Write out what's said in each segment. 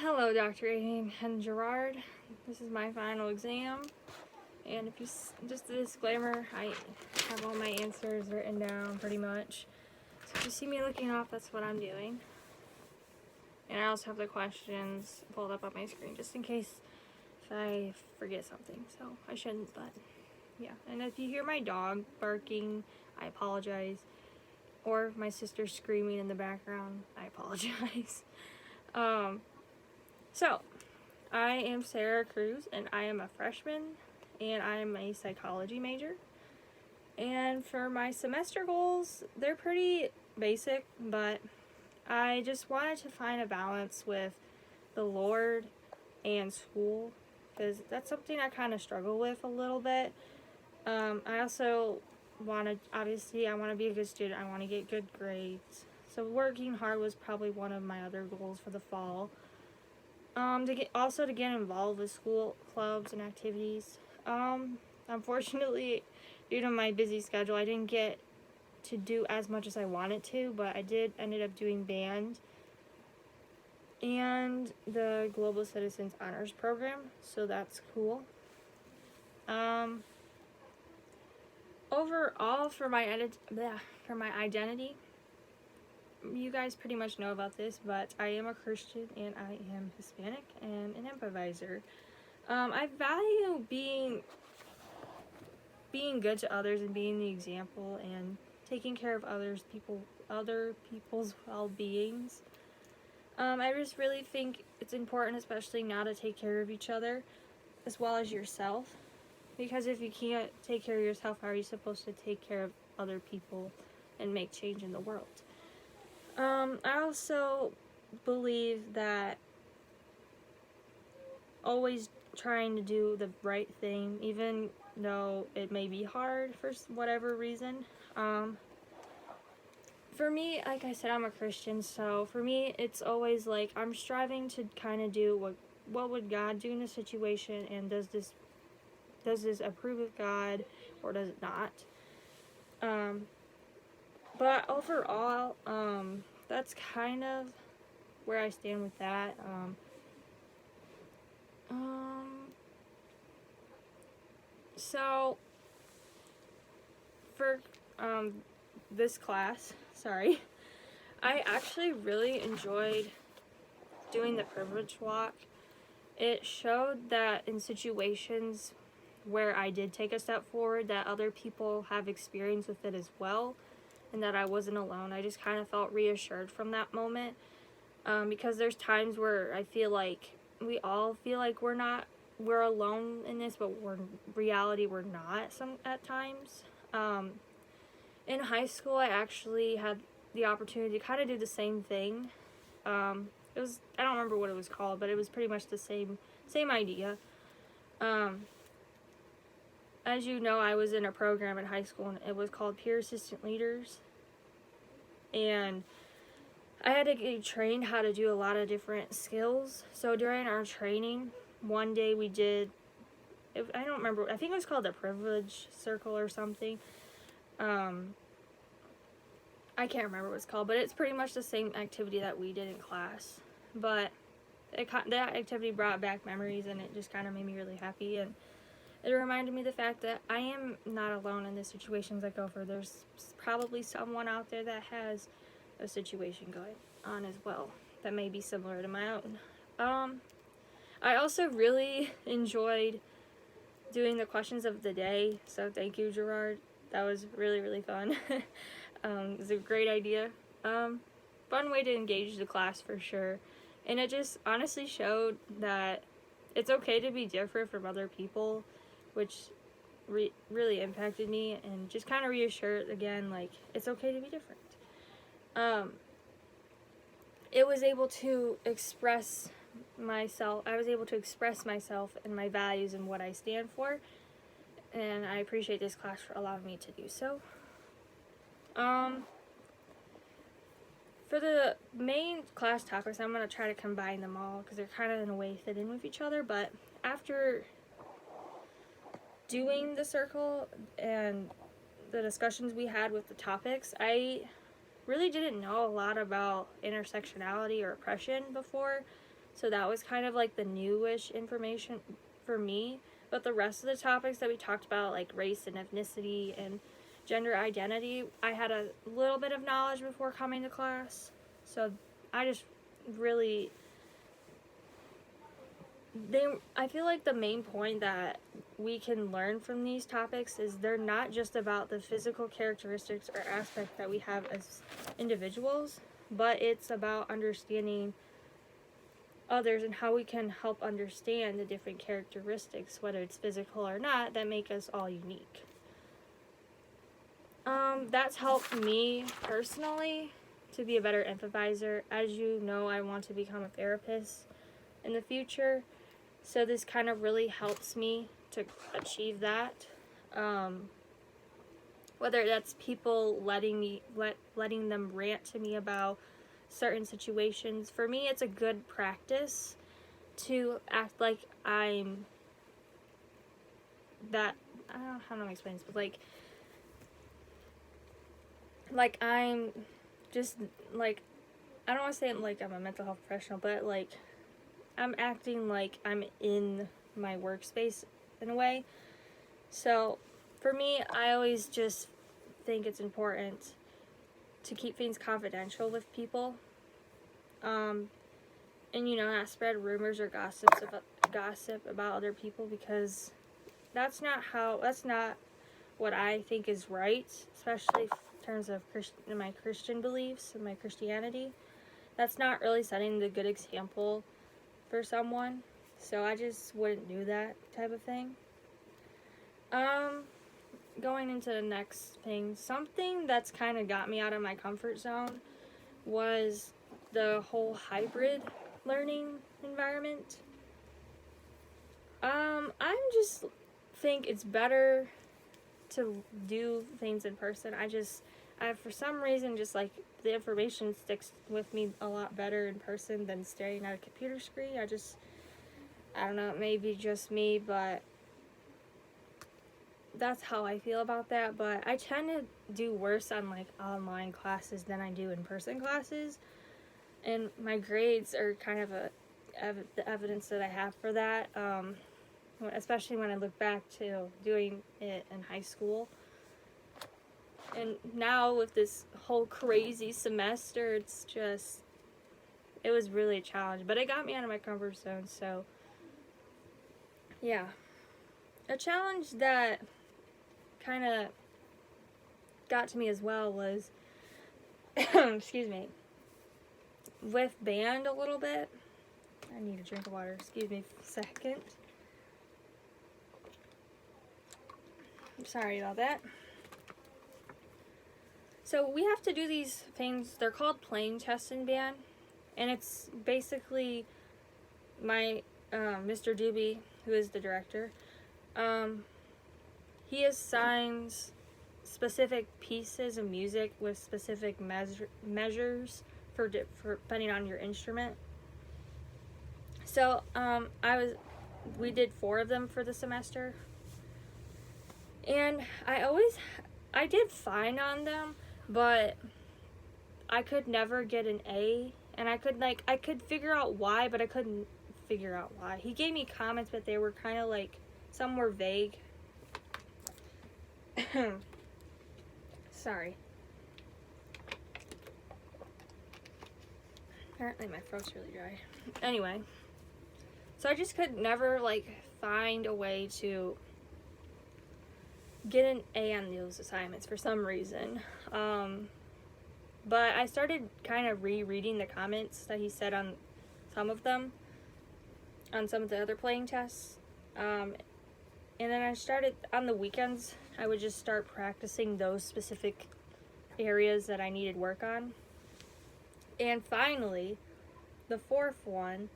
Hello, Dr. Amy and Gerard. This is my final exam, and if you just a disclaimer, I have all my answers written down pretty much. So if you see me looking off, that's what I'm doing. And I also have the questions pulled up on my screen just in case if I forget something. So I shouldn't, but yeah. And if you hear my dog barking, I apologize. Or my sister screaming in the background, I apologize. So, I am Sarah Cruz, and I am a freshman, and I am a psychology major. And for my semester goals, they're pretty basic, but I just wanted to find a balance with the Lord and school, because that's something I kind of struggle with a little bit. I also obviously, I want to be a good student. I want to get good grades. So working hard was probably one of my other goals for the fall. To get involved with school clubs and activities. Unfortunately, due to my busy schedule, I didn't get to do as much as I wanted to, but I ended up doing band and the Global Citizens Honors Program, so that's cool. Overall, for my identity, you guys pretty much know about this, but I am a Christian and I am Hispanic and an improviser. I value being good to others and being the example and taking care of other people's well-beings. I just really think it's important, especially now, to take care of each other as well as yourself, because if you can't take care of yourself, how are you supposed to take care of other people and make change in the world? I also believe that always trying to do the right thing, even though it may be hard for whatever reason. For me, like I said, I'm a Christian, so for me, it's always like I'm striving to kind of do what would God do in a situation, and does this approve of God or does it not? But overall, that's kind of where I stand with that. So for this class, I actually really enjoyed doing the privilege walk. It showed that in situations where I did take a step forward, that other people have experience with it as well, and that I wasn't alone. I just kind of felt reassured from that moment, because there's times where I feel like we all feel like we're alone in this, but reality we're not at times. In high school, I actually had the opportunity to kind of do the same thing. It was, I don't remember what it was called, but it was pretty much the same idea. As you know, I was in a program in high school, and it was called Peer Assistant Leaders. And I had to get trained how to do a lot of different skills. So during our training, one day we did, I don't remember, I think it was called the Privilege Circle or something. I can't remember what it's called, but it's pretty much the same activity that we did in class. But that activity brought back memories, and it just kind of made me really happy. And it reminded me of the fact that I am not alone in the situations I go through. There's probably someone out there that has a situation going on as well that may be similar to my own. I also really enjoyed doing the questions of the day, so thank you, Gerard. That was really, really fun. It was a great idea. Fun way to engage the class for sure. And it just honestly showed that it's okay to be different from other people, which really impacted me, and just kind of reassured again, like, it's okay to be different. It was able to express myself. I was able to express myself and my values and what I stand for, and I appreciate this class for allowing me to do so. For the main class topics, I'm going to try to combine them all because they're kind of in a way fit in with each other, but after doing the circle and the discussions we had with the topics, I really didn't know a lot about intersectionality or oppression before, So that was kind of like the newish information for me. But the rest of the topics that we talked about, like race and ethnicity and gender identity, I had a little bit of knowledge before coming to class. So I just really, I feel like the main point that we can learn from these topics is they're not just about the physical characteristics or aspects that we have as individuals, but it's about understanding others and how we can help understand the different characteristics, whether it's physical or not, that make us all unique. That's helped me personally to be a better empathizer. As you know, I want to become a therapist in the future, so this kind of really helps me to achieve that. Whether that's people letting them rant to me about certain situations. For me, it's a good practice to act like I'm that, I don't know how to explain this, but like I'm just like, I don't want to say like I'm a mental health professional, but like I'm acting like I'm in my workspace in a way. So for me, I always just think it's important to keep things confidential with people, and not spread rumors or gossip about other people, because that's not what I think is right, especially in terms of my Christian beliefs and my Christianity. That's not really setting the good example for someone, so I just wouldn't do that type of thing. Going into the next thing, something that's kind of got me out of my comfort zone was the whole hybrid learning environment. I just think it's better to do things in person. I for some reason, just like the information sticks with me a lot better in person than staring at a computer screen. I don't know, maybe just me, but that's how I feel about that. But I tend to do worse on like online classes than I do in person classes, and my grades are kind of the evidence that I have for that, especially when I look back to doing it in high school. And now with this whole crazy semester, it was really a challenge, but it got me out of my comfort zone. So yeah, a challenge that kind of got to me as well was excuse me, with band a little bit. I need a drink of water, excuse me for a second. I'm sorry about that. So we have to do these things, they're called playing tests in band, and it's basically my Mr. Doobie, who is the director, he assigns specific pieces of music with specific measures for depending on your instrument. So we did 4 of them for the semester, and I did fine on them, but I could never get an A, and I could figure out why, but I couldn't figure out why. He gave me comments, but they were kind of like, some were vague. Sorry. Apparently my throat's really dry. Anyway, so I just could never find a way to get an A on those assignments for some reason. But I started kind of rereading the comments that he said on some of them, on some of the other playing tests. And then I started, on the weekends, I would just start practicing those specific areas that I needed work on. And finally, the 4th one,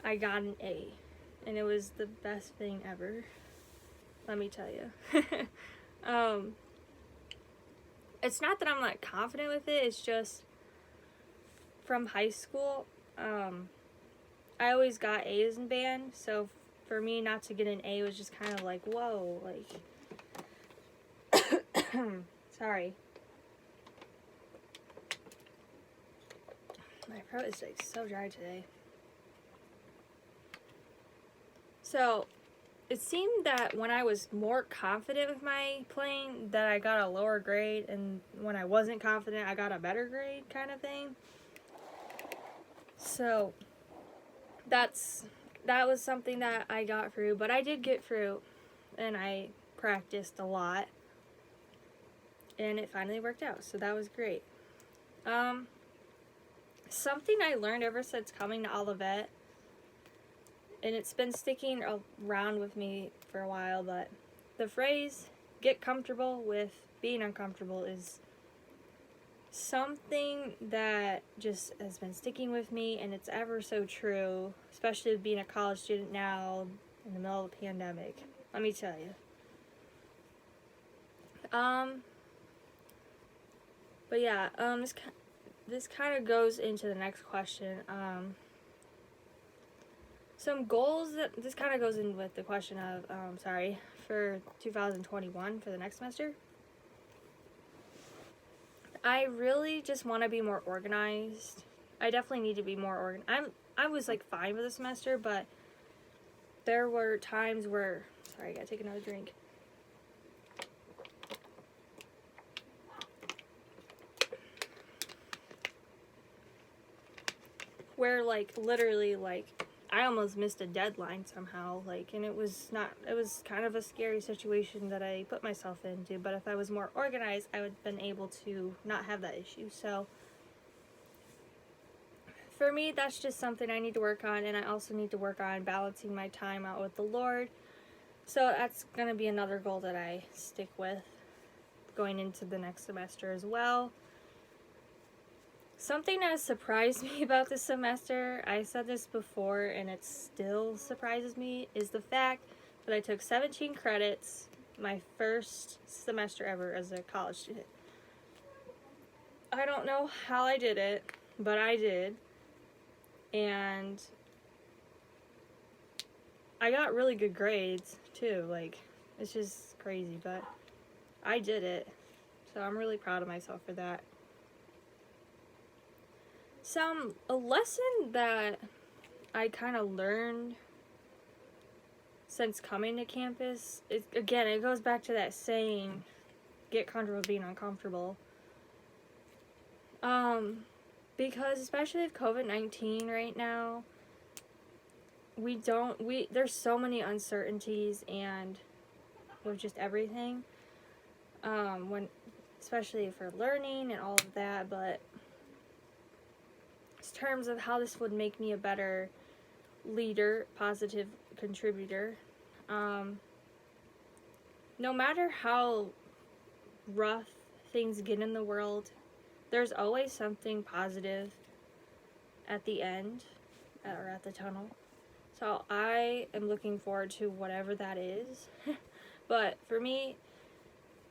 I got an A. And it was the best thing ever, let me tell you. It's not that I'm not confident with it, it's just from high school, I always got A's in band, so for me not to get an A was just kind of like, whoa, sorry. My throat is so dry today. So it seemed that when I was more confident with my playing, that I got a lower grade, and when I wasn't confident, I got a better grade, kind of thing. So that was something that I got through, but I did get through, and I practiced a lot, and it finally worked out. So that was great. Something I learned ever since coming to Olivet, and it's been sticking around with me for a while, but the phrase "get comfortable with being uncomfortable" is something that just has been sticking with me, and it's ever so true, especially being a college student now in the middle of the pandemic. Let me tell you. But yeah, this kind of goes into the next question. Some goals that this kind of goes in with the question of for 2021 for the next semester. I really just want to be more organized. I definitely need to be more organized. I was like fine with the semester, but there were times where I gotta take another drink. Where literally I almost missed a deadline somehow, and it was kind of a scary situation that I put myself into, but if I was more organized, I would have been able to not have that issue. So for me, that's just something I need to work on, and I also need to work on balancing my time out with the Lord. So that's going to be another goal that I stick with going into the next semester as well. Something that surprised me about this semester, I said this before and it still surprises me, is the fact that I took 17 credits my first semester ever as a college student. I don't know how I did it, but I did. And I got really good grades too. It's just crazy, but I did it. So I'm really proud of myself for that. A lesson that I kind of learned since coming to campus, it goes back to that saying, get comfortable being uncomfortable. Because especially with COVID-19 right now, there's so many uncertainties and with just everything. Especially for learning and all of that, but in terms of how this would make me a better leader, positive contributor, no matter how rough things get in the world, there's always something positive at the end, or at the tunnel. So I am looking forward to whatever that is. But for me,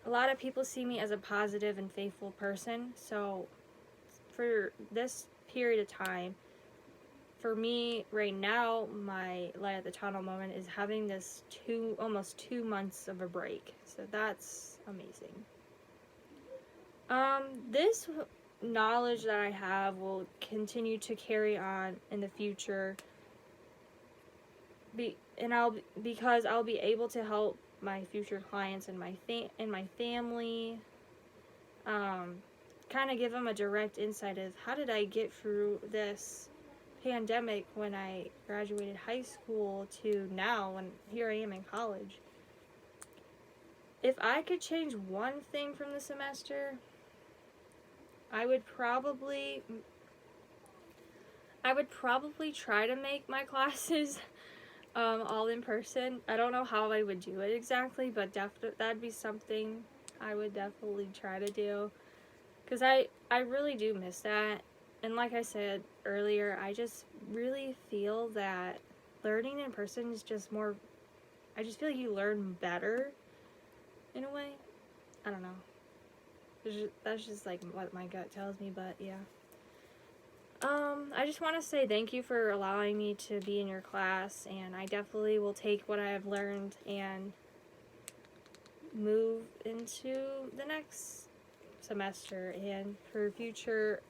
a lot of people see me as a positive and faithful person. So for this period of time, for me right now, my light at the tunnel moment is having this almost 2 months of a break. So that's amazing. This knowledge that I have will continue to carry on in the future. Because I'll be able to help my future clients and my family, kind of give them a direct insight of how did I get through this pandemic when I graduated high school to now when here I am in college. If I could change one thing from the semester, I would probably try to make my classes all in person. I don't know how I would do it exactly, but that'd be something I would definitely try to do, because I really do miss that. And like I said earlier, I just really feel that learning in person is just more, I just feel like you learn better in a way. I don't know. That's just what my gut tells me, but yeah. I just want to say thank you for allowing me to be in your class, and I definitely will take what I have learned and move into the next semester and for future